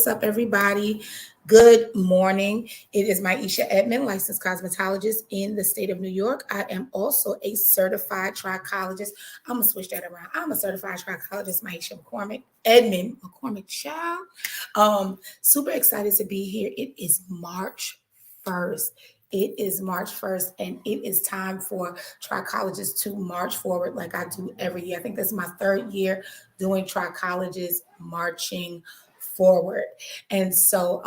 what's up, everybody? Good morning. It is Maisha Edmond, licensed cosmetologist in the state of New York. I am also a certified trichologist. I'm going to switch that around. I'm a certified trichologist, Maisha McCormick Child. Super excited to be here. It is March 1st. It is March 1st, and it is time for trichologists to march forward like I do every year. I think this is my third year doing trichologists marching forward. And so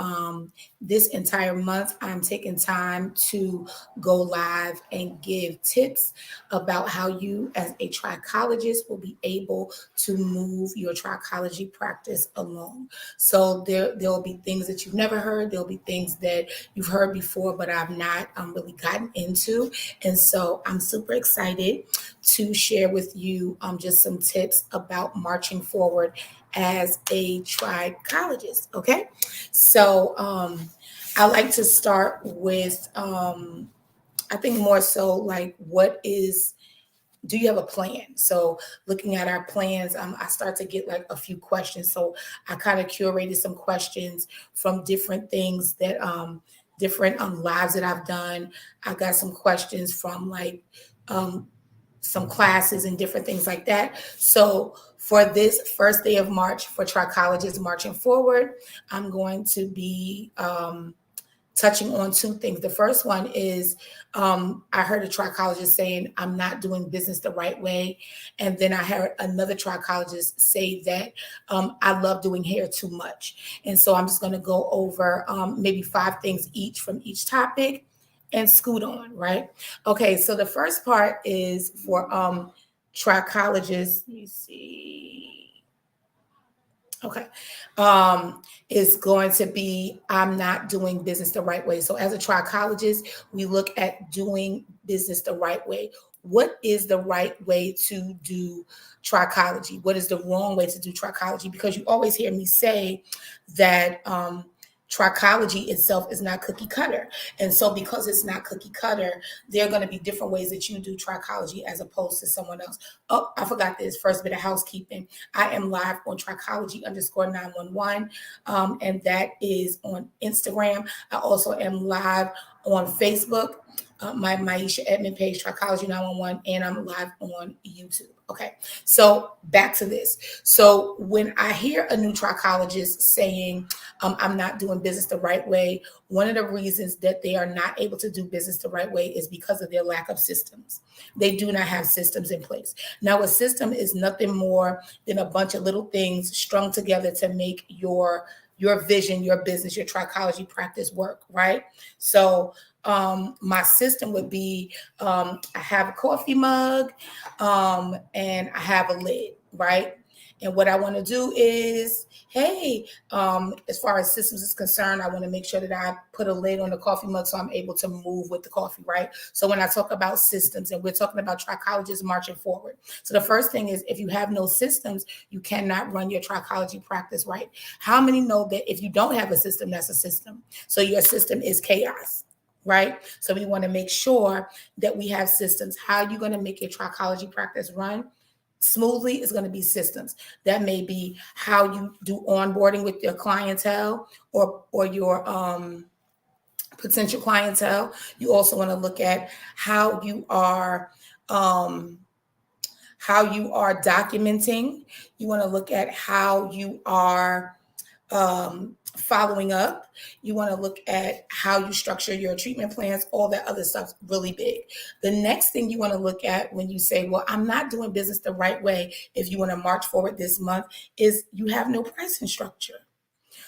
this entire month, I'm taking time to go live and give tips about how you, as a trichologist, will be able to move your trichology practice along. So there'll be things that you've never heard. There'll be things that you've heard before, but I've not really gotten into. And so I'm super excited to share with you just some tips about marching forward as a trichologist. Okay, so I like to start with I think more so like do you have a plan? So looking at our plans, I start to get like a few questions. So I kind of curated some questions from different things that different lives that I've done. I got some questions from like some classes and different things like that. So for this first day of March for trichologists marching forward, I'm going to be touching on two things. The first one is I heard a trichologist saying I'm not doing business the right way. And then I heard another trichologist say that I love doing hair too much. And so I'm just going to go over maybe 5 things each from each topic and scoot on, right? Okay, so the first part is for trichologists. Let me see. Okay. Is going to be I'm not doing business the right way. So as a trichologist, we look at doing business the right way. What is the right way to do trichology? What is the wrong way to do trichology? Because you always hear me say that trichology itself is not cookie cutter. And so because it's not cookie cutter, there are going to be different ways that you do trichology as opposed to someone else. Oh, I forgot this first bit of housekeeping. I am live on trichology_911, and that is on Instagram. I also am live on Facebook, my Maisha Edmond page, Trichology 911, and I'm live on YouTube. Okay, so back to this. So when I hear a new trichologist saying I'm not doing business the right way, one of the reasons that they are not able to do business the right way is because of their lack of systems. They do not have systems in place. Now, a system is nothing more than a bunch of little things strung together to make your vision, your business, your trichology practice work, right? So my system would be I have a coffee mug and I have a lid, right? And what I want to do is, hey, as far as systems is concerned, I want to make sure that I put a lid on the coffee mug so I'm able to move with the coffee, right? So when I talk about systems, and we're talking about trichologists marching forward. So the first thing is, if you have no systems, you cannot run your trichology practice right. How many know that if you don't have a system, that's a system? So your system is chaos. Right? So we want to make sure that we have systems. How are you going to make your trichology practice run smoothly is going to be systems. That may be how you do onboarding with your clientele or your potential clientele. You also want to look at how you are documenting. You want to look at how you are following up. You want to look at how you structure your treatment plans. All that other stuff's really big. The next thing you want to look at when you say, well, I'm not doing business the right way, if you want to march forward this month, is you have no pricing structure.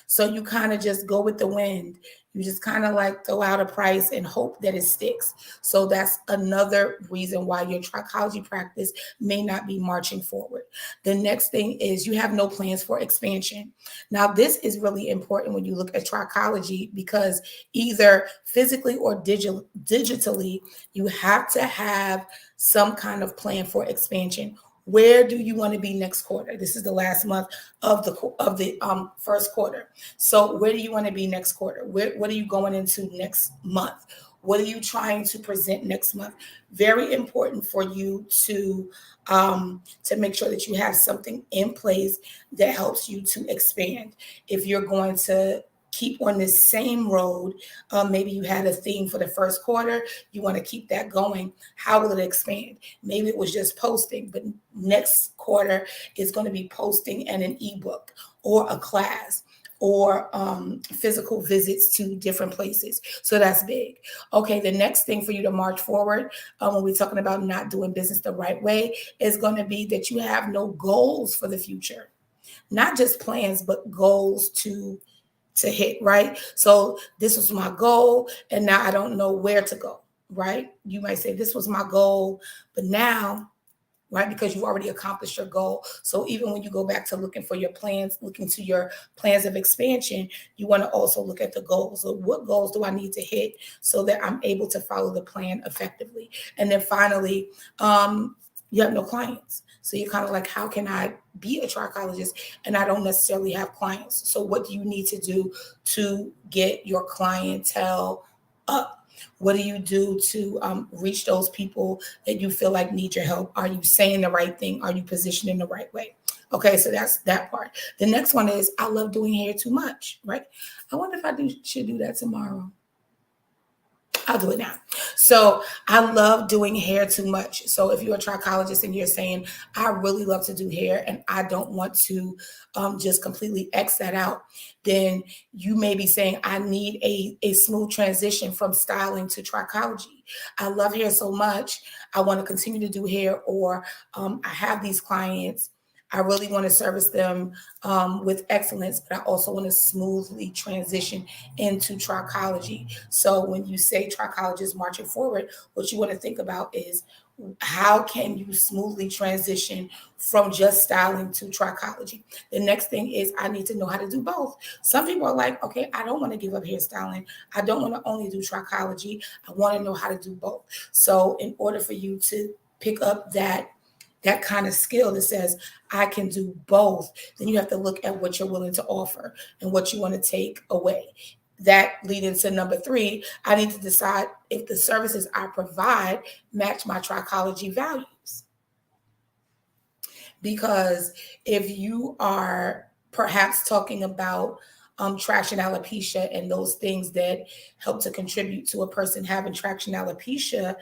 So you kind of just go with the wind. You just kind of like throw out a price and hope that it sticks. So that's another reason why your trichology practice may not be marching forward. The next thing is you have no plans for expansion. Now, this is really important when you look at trichology because either physically or digitally, you have to have some kind of plan for expansion. Where do you want to be next quarter? This is the last month of the first quarter. So where do you want to be next quarter? What are you going into next month? What are you trying to present next month? Very important for you to make sure that you have something in place that helps you to expand. If you're going to keep on this same road, maybe you had a theme for the first quarter, you want to keep that going. How will it expand? Maybe it was just posting, but next quarter is going to be posting and an ebook or a class or physical visits to different places. So that's big. Okay, the next thing for you to march forward when we're talking about not doing business the right way is going to be that you have no goals for the future. Not just plans, but goals to hit, right? So this was my goal, and now I don't know where to go, right? You might say this was my goal, but now, right, because you've already accomplished your goal. So even when you go back to looking for your plans, looking to your plans of expansion, you want to also look at the goals. So what goals do I need to hit so that I'm able to follow the plan effectively? And then finally, you have no clients. So you're kind of like, how can I be a trichologist and I don't necessarily have clients? So what do you need to do to get your clientele up? What do you do to reach those people that you feel like need your help? Are you saying the right thing? Are you positioning the right way? Okay, so that's that part. The next one is I love doing hair too much, right? I wonder if should do that tomorrow. I'll do it now. So I love doing hair too much. So if you're a trichologist and you're saying, I really love to do hair and I don't want to just completely X that out, then you may be saying, I need a smooth transition from styling to trichology. I love hair so much. I want to continue to do hair, or I have these clients. I really want to service them with excellence, but I also want to smoothly transition into trichology. So when you say trichologist marching forward, what you want to think about is how can you smoothly transition from just styling to trichology? The next thing is I need to know how to do both. Some people are like, okay, I don't want to give up hairstyling. I don't want to only do trichology. I want to know how to do both. So in order for you to pick up that kind of skill that says I can do both, then you have to look at what you're willing to offer and what you want to take away. That leads to number 3. I need to decide if the services I provide match my trichology values. Because if you are perhaps talking about traction alopecia and those things that help to contribute to a person having traction alopecia,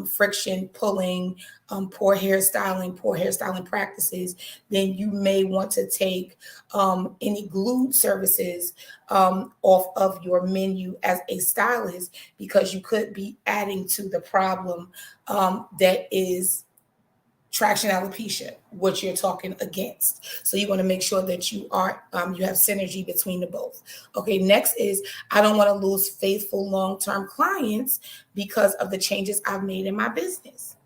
friction, pulling, poor hairstyling practices, then you may want to take any glued services off of your menu as a stylist, because you could be adding to the problem that is traction alopecia, what you're talking against. So you want to make sure that you are you have synergy between the both. Okay, next is I don't want to lose faithful long-term clients because of the changes I've made in my business.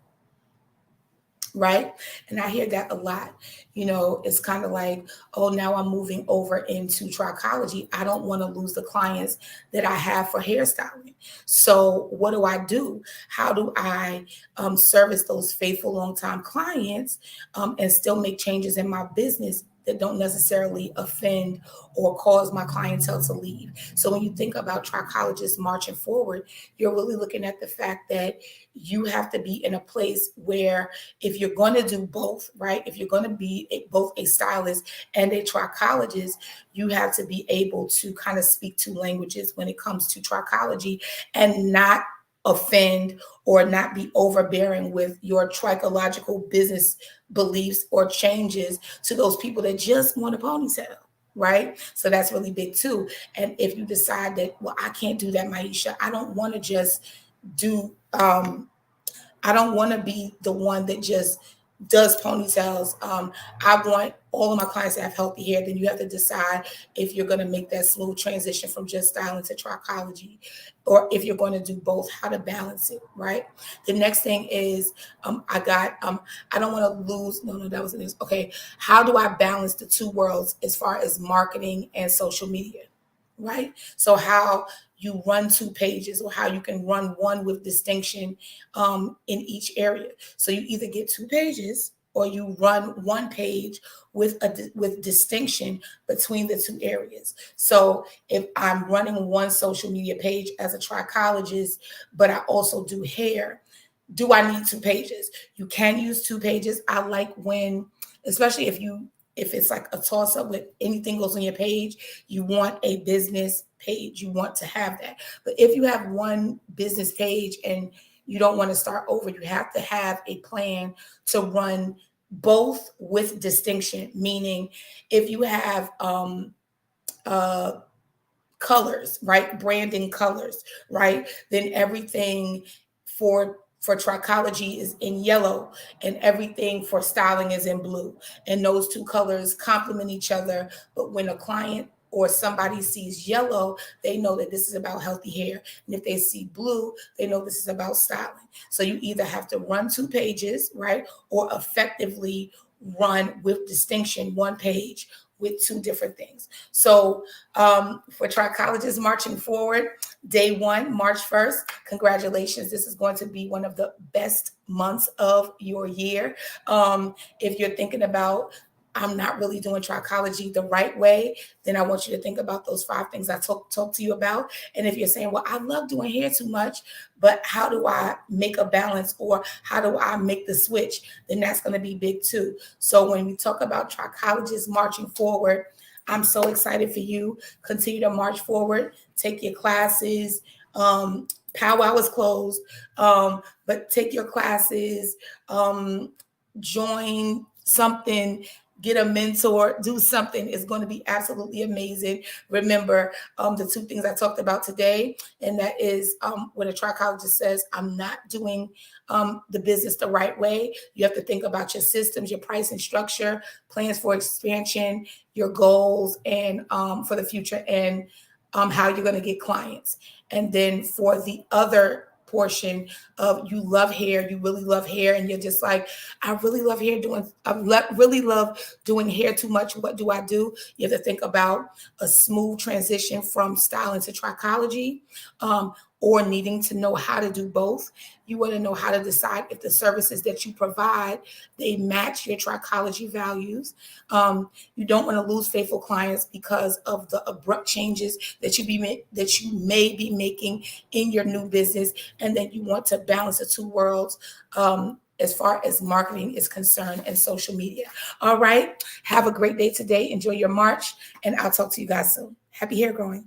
Right? And I hear that a lot. You know, it's kind of like, oh, now I'm moving over into trichology. I don't want to lose the clients that I have for hairstyling. So what do I do? How do I service those faithful long-time clients and still make changes in my business that don't necessarily offend or cause my clientele to leave? So when you think about trichologists marching forward, you're really looking at the fact that you have to be in a place where if you're going to do both, right? If you're going to be both a stylist and a trichologist, you have to be able to kind of speak two languages when it comes to trichology and not offend or not be overbearing with your trichological business beliefs or changes to those people that just want a ponytail. Right. So that's really big too. And if you decide that, well, I can't do that, Maisha, I don't want to just do I don't want to be the one that just does ponytails. I want all of my clients to have healthy hair. Then you have to decide if you're going to make that smooth transition from just styling to trichology, or if you're going to do both, how to balance it, right? The next thing is I don't want to lose. No, that wasn't this. Okay, how do I balance the two worlds as far as marketing and social media? Right? So how you run 2 pages, or how you can run one with distinction in each area. So you either get 2 pages or you run one page with distinction between the two areas. So if I'm running one social media page as a trichologist, but I also do hair, do I need two pages? You can use two pages. I like when, especially if it's like a toss up with anything goes on your page, you want a business page. You want to have that. But if you have one business page and you don't want to start over, you have to have a plan to run both with distinction. Meaning, if you have uh, colors, right? Branding colors, right? Then everything for trichology is in yellow and everything for styling is in blue. And those two colors complement each other. But when a client or somebody sees yellow, they know that this is about healthy hair. And if they see blue, they know this is about styling. So you either have to run two pages, right? Or effectively run with distinction one page with two different things. So for trichologists marching forward, day one, March 1st, congratulations. This is going to be one of the best months of your year. If you're thinking about, I'm not really doing trichology the right way, then I want you to think about those 5 things I talked to you about. And if you're saying, well, I love doing hair too much, but how do I make a balance, or how do I make the switch? Then that's going to be big too. So when we talk about trichologists marching forward, I'm so excited for you. Continue to march forward, take your classes. Powwow is closed, but take your classes, join something, get a mentor, do something. It's going to be absolutely amazing. Remember the 2 things I talked about today, and that is when a trichologist says, I'm not doing the business the right way. You have to think about your systems, your pricing structure, plans for expansion, your goals, and for the future, and how you're going to get clients. And then for the other portion of, you love hair, you really love hair, and you're just like, I really love really love doing hair too much. What do I do? You have to think about a smooth transition from styling to trichology, or needing to know how to do both. You want to know how to decide if the services that you provide, they match your trichology values. You don't want to lose faithful clients because of the abrupt changes that you may be making in your new business, and then you want to balance the two worlds as far as marketing is concerned and social media. All right. Have a great day today. Enjoy your March, and I'll talk to you guys soon. Happy hair growing.